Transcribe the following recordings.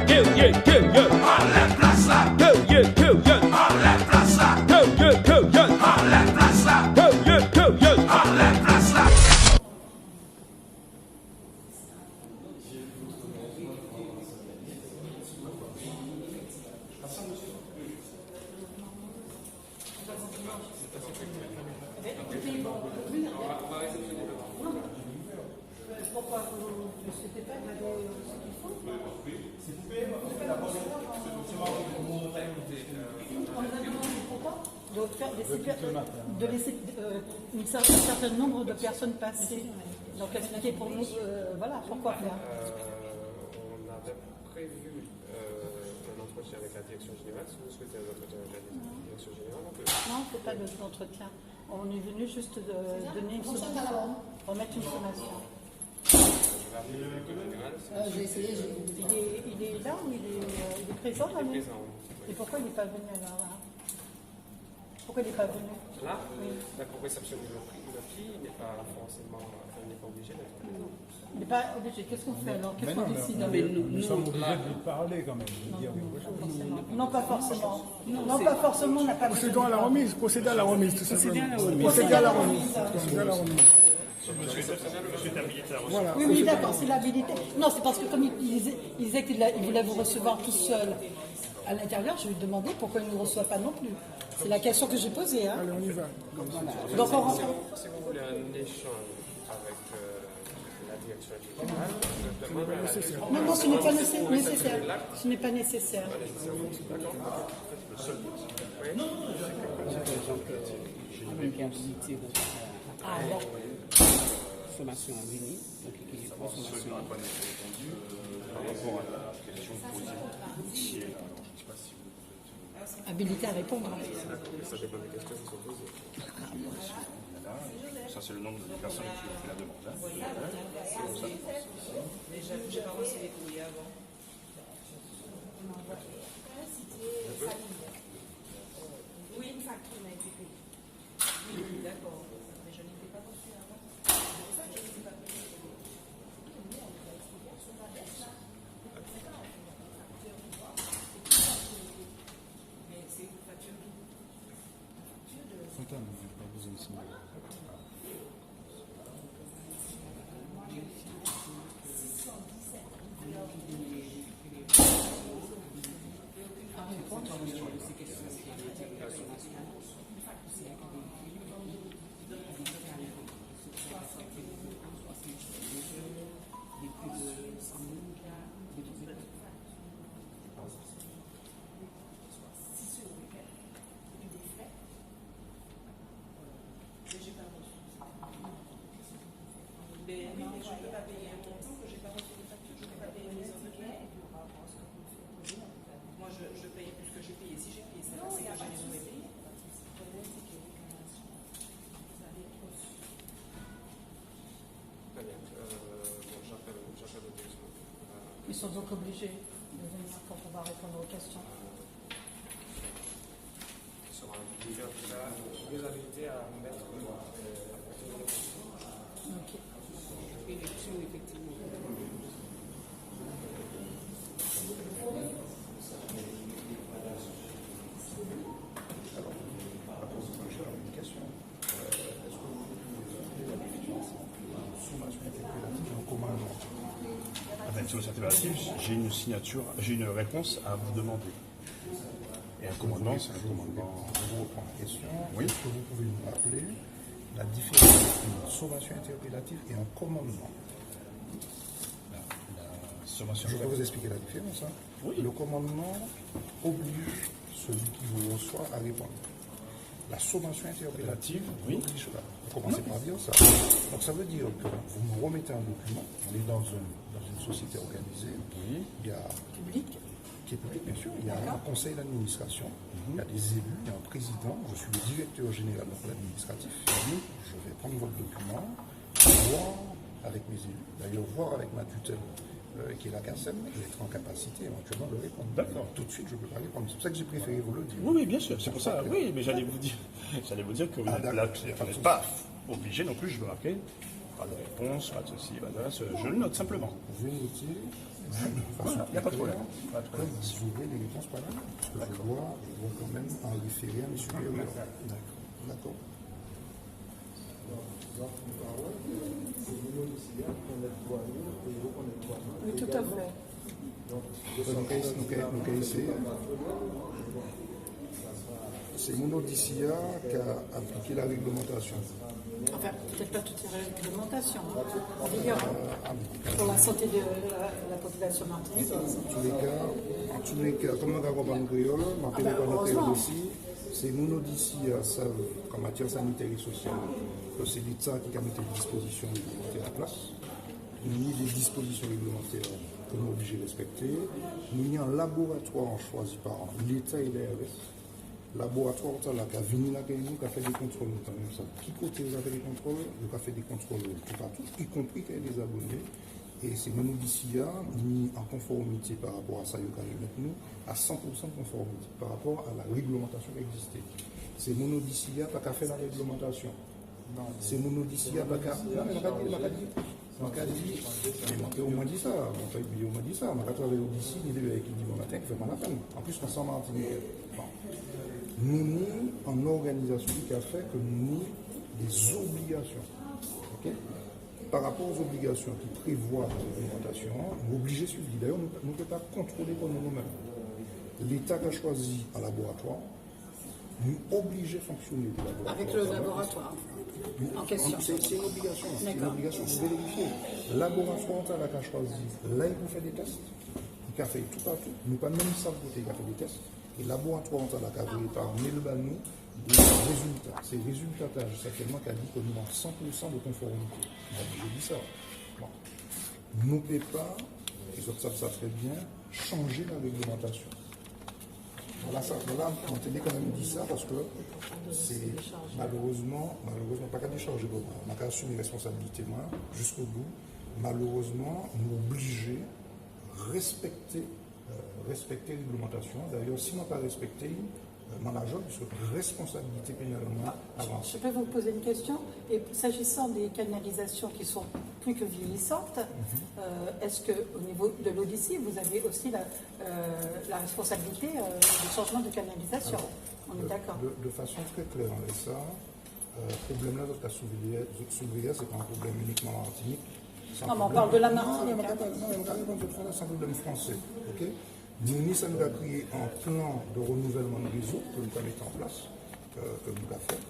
Enlève place là. Enlève place là. Enlève place là. Enlève place là. Pourquoi vous ne souhaitez pas regarder ce qu'il faut? On nous a demandé pourquoi de laisser un certain nombre de personnes passer. Donc expliquez pour nous, voilà, pourquoi faire. On avait prévu un entretien avec la direction générale. Si vous souhaitez un entretien avec la direction générale, on peut. Non, il ne faut pas d'entretien. On est venu juste donner une sommation, remettre une sommation. J'ai essayé, Il est là ou il est présent là, mais... Et pourquoi il n'est pas venu alors là? Pourquoi il n'est pas venu? Là, oui. Pour réceptionner le prix, il n'est pas forcément, il n'est pas obligé d'être présent. Il n'est pas obligé. Qu'est-ce qu'on fait alors? Qu'est-ce qu'on décide? Nous sommes obligés de lui parler quand même. De dire, Non, pas forcément. Non, pas forcément, on n'a pas besoin. Procédons à la remise, procédez à la remise, tout simplement. Procédez à la remise. Procédez à la remise. Voilà. Oui, d'accord, c'est l'habilité. Non, c'est parce que comme il disait qu'il voulait vous recevoir tout seul à l'intérieur, je lui ai demandé pourquoi il ne nous reçoit pas non plus. C'est la question que j'ai posée. Hein. Allez, on y va. Donc on rentre. Si vous voulez un échange avec la direction générale, je demande à la direction. Non, ce n'est pas nécessaire. Ce n'est pas nécessaire. Ah bon. Sommation en ligne, donc il y a trois sommations. Pas répondu par rapport à la question posée initiale. Je ne sais pas si vous Habilité à répondre. Ça dépend des questions qui sont posées. ça c'est le nombre de personnes qui ont fait la demande. Hein. j'ai pas reçu les courriers avant. Oui, une facture m'a été payée. Oui, d'accord. Mais je n'étais pas reçue avant. C'est pour ça que je ne sais pas payée. Mais c'est une facture d'où? Fontaine, vous n'avez pas besoin de signer. Mais oui, mais je ne peux pas payer un montant que je n'ai pas reçu de facture, je ne peux pas payer mes entreprises. Moi, je paye plus que j'ai payé. Si j'ai payé ça, c'est que je les aurais payés. Très bien. J'appelle le direction. Ils sont donc obligés de venir pour pouvoir répondre aux questions. Ils seront habilités à mettre la facture de Ok. Élection, effectivement. J'ai une signature, j'ai une réponse à vous demander. Et un commandement, c'est un commandement. Je reprends la question. Oui. Est-ce que vous pouvez nous rappeler la différence entre une sommation interpellative et un commandement? La sommation. Je vais vous expliquer la différence. Hein. Oui. Le commandement oblige celui qui vous reçoit à répondre. La sommation interpellative n'oblige pas. Vous commencez par dire ça. Donc ça veut dire que vous me remettez un document, on est dans une société organisée, il y a qui est public, bien sûr, il y a un conseil d'administration, il y a des élus, il y a un président, je suis le directeur général de l'administratif, je vais prendre votre document, voir avec mes élus, d'ailleurs voir avec ma tutelle qui est la CACEM, et être en capacité éventuellement de répondre. D'accord. Tout de suite, je ne peux pas répondre. C'est pour ça que j'ai préféré vous le dire. Oui, bien sûr, c'est pour ça. Oui, mais j'allais vous dire que vous n'êtes pas obligé non plus, je veux marquer, pas de réponse, pas de ceci, pas de cela, je le note simplement. Vous pouvez noter Il n'y a pas de problème. Vous ouvrez les réponses par là, parce que je dois quand même en référer à mes supérieurs. D'accord. Oui, tout à fait. Donc, ici, c'est mon Odyssia qui a appliqué la réglementation. Enfin, peut-être pas toutes les réglementations en vigueur pour la santé de la population martiniquaise. En tous les cas, comme on a compris en créole, on appelle heureusement. aussi, c'est mon Odyssia savent qu'en matière sanitaire et sociale, que c'est l'État qui a mis des dispositions réglementaires en place. Nous avons des dispositions réglementaires que nous sommes obligés de respecter. Nous avons un laboratoire choisi par l'État et l'ARS. Laboratoire qui a venu là, qui a fait des contrôles. Qui côté vous avez des contrôles, vous avez fait des contrôles tout partout, y compris qu'il y a des abonnés. Et c'est nous d'ici là, mis en conformité par rapport à ça, nous, à 100% de conformité par rapport à la réglementation qui existait. C'est mon d'ici là, pas qu'à faire la réglementation. C'est mon d'ici là, pas qu'à. Non, mais on m'a dit, mais au moins dit ça, on pas oublié au moins dit ça, on m'a travaillé d'ici, il est avec du bon matin, qui fait pas la peine. En plus, on s'en Martinique. Nous, en organisation qui a fait que nous des obligations. Okay? Par rapport aux obligations qui prévoient la réglementation, nous obligés de suivre. D'ailleurs, nous ne pouvons pas contrôler pour nous-mêmes. L'État qui a choisi un laboratoire, nous obligés de fonctionner le laboratoire. Avec le laboratoire en question. C'est une obligation. C'est une obligation pour vérifier. Le laboratoire qui a choisi, là, il fait des tests. Il a fait tout partout. Nous pas même ça côté, il a fait des tests. Et le laboratoire qui a créé par nous des résultats. Ces résultats, certainement, qui a dit que nous avons 100% de conformité. Je dis ça. Bon. Nous ne pouvons pas, et ça savent ça très bien, changer la réglementation. Voilà, on tenait quand même dit ça parce que c'est malheureusement pas qu'à décharger, on n'a qu'à assumer les responsabilités moi, jusqu'au bout. Malheureusement, nous obligés à respecter la réglementation. D'ailleurs, si on n'a pas respecté, dans la job, puisque responsabilité pénalement avance. Je peux vous poser une question. Et s'agissant des canalisations qui sont plus que vieillissantes, est-ce qu'au niveau de l'Odyssée, vous avez aussi la responsabilité du changement de canalisation? On est d'accord. De façon très claire, avec ça, le problème là, votre soulevé, c'est pas un problème uniquement martinique. Non, mais on parle de la Martinique. Non, c'est un problème français. Okay? Nous, ça nous a créé un plan de renouvellement de réseau que nous avons mis en place, que nous avons fait.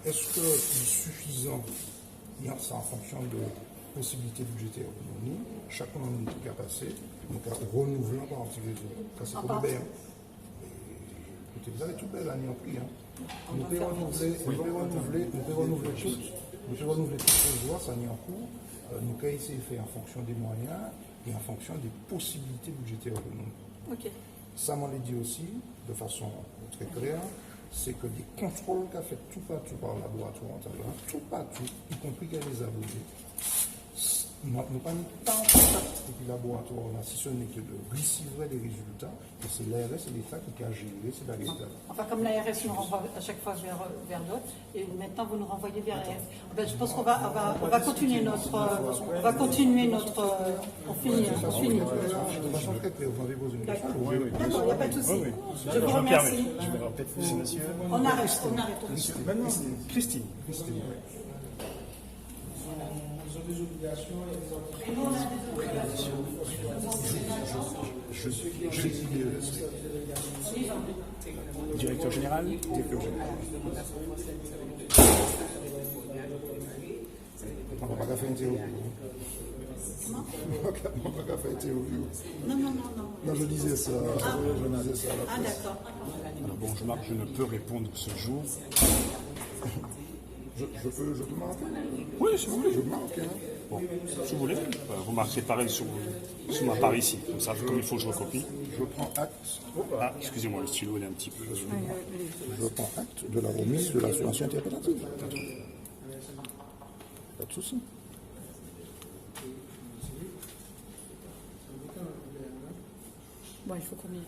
Est-ce que c'est suffisant? C'est en fonction de possibilités budgétaires pour nous. Chacun a une capacité, donc à renouveler par un petit réseau. C'est pour le bien. Écoutez, vous avez tout belle l'année en prix. Nous pouvons renouveler toutes les voies, ça n'est en cours. Nous pouvons essayer de faire en fonction des moyens et en fonction des possibilités budgétaires de nous. Okay. Ça m'en l'a dit aussi, de façon très claire, c'est que des contrôles qu'a fait tout partout par le laboratoire antérieur, tout partout, y compris qu'il y a des abonnés, nous n'avons pas mis tant de contact avec le laboratoire, si ce n'est que de recivrer des résultats, et c'est l'ARS et l'État qui a géré ces résultats. Enfin, comme l'ARS nous renvoie à chaque fois vers d'autres, et maintenant vous nous renvoyez vers l'ARS. Ben, je pense qu'on va continuer notre. On finit. De façon très claire, vous m'avez posé une question. D'accord, il n'y a pas de souci. Je vous remercie. Je me répète, monsieur. On arrête. Maintenant, Christine. Je suis directeur général. On ne va pas faire une interview. On ne va pas faire une interview. Non. Non, je disais ça. Ah, d'accord. Alors bon, je marque, je ne peux répondre ce jour. Je peux marquer? Oui, si vous voulez. Je marque. Bon, si vous voulez, vous marquez pareil sur ma part ici. Comme ça, comme il faut que je recopie. Je prends acte. Ah, excusez-moi, le stylo il est un petit peu. Je prends acte de la remise de la subvention interprétative. Pas de souci. Bon, il faut combien?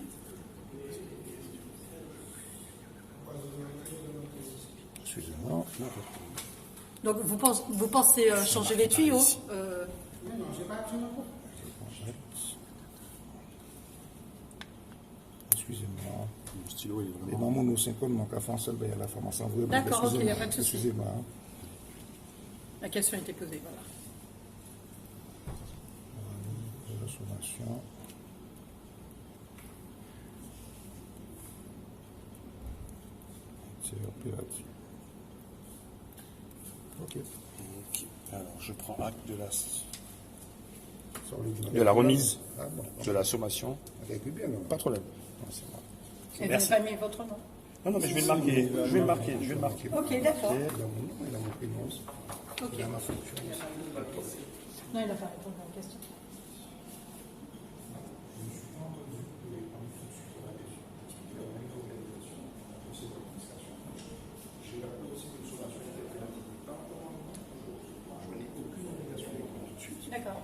Excusez-moi. Donc vous pensez changer les tuyaux excusez-moi. Le stylo, il est Les vraiment. mamans nous synchrone, mon café en seul, il y a la pharmacie en vrai. D'accord, ok, il n'y a pas de souci. Excusez-moi. La question a été posée, voilà. La sommation. C'est opératif. Ok. Ok. Alors, je prends acte de Sorry, de la remise, Ah bon, de la sommation. avec lui bien. alors. Pas de problème. Non, c'est moi. Et vous Merci. n'avez pas mis votre nom. Non, non, mais je vais le marquer. Je vais le marquer. Je vais le marquer. Ok, d'accord. Il a mon nom, il a mon prénom aussi. Ok. Il a ma fonction aussi. Non, il n'a pas répondu à la question. D'accord.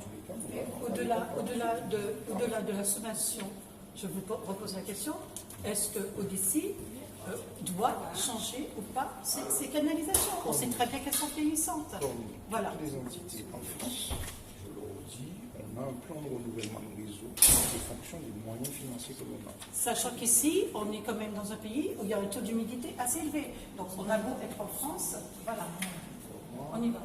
Et au-delà de la sommation, je vous repose la question, est-ce que Odyssey doit changer ou pas ses canalisations? On sait très bien qu'elles sont vieillissantes. Voilà. Les entités en France, je le redis, on a un plan de renouvellement de réseau en fonction des moyens financiers que l'on a. Sachant qu'ici, on est quand même dans un pays où il y a un taux d'humidité assez élevé. Donc on a beau être en France, voilà. On y va.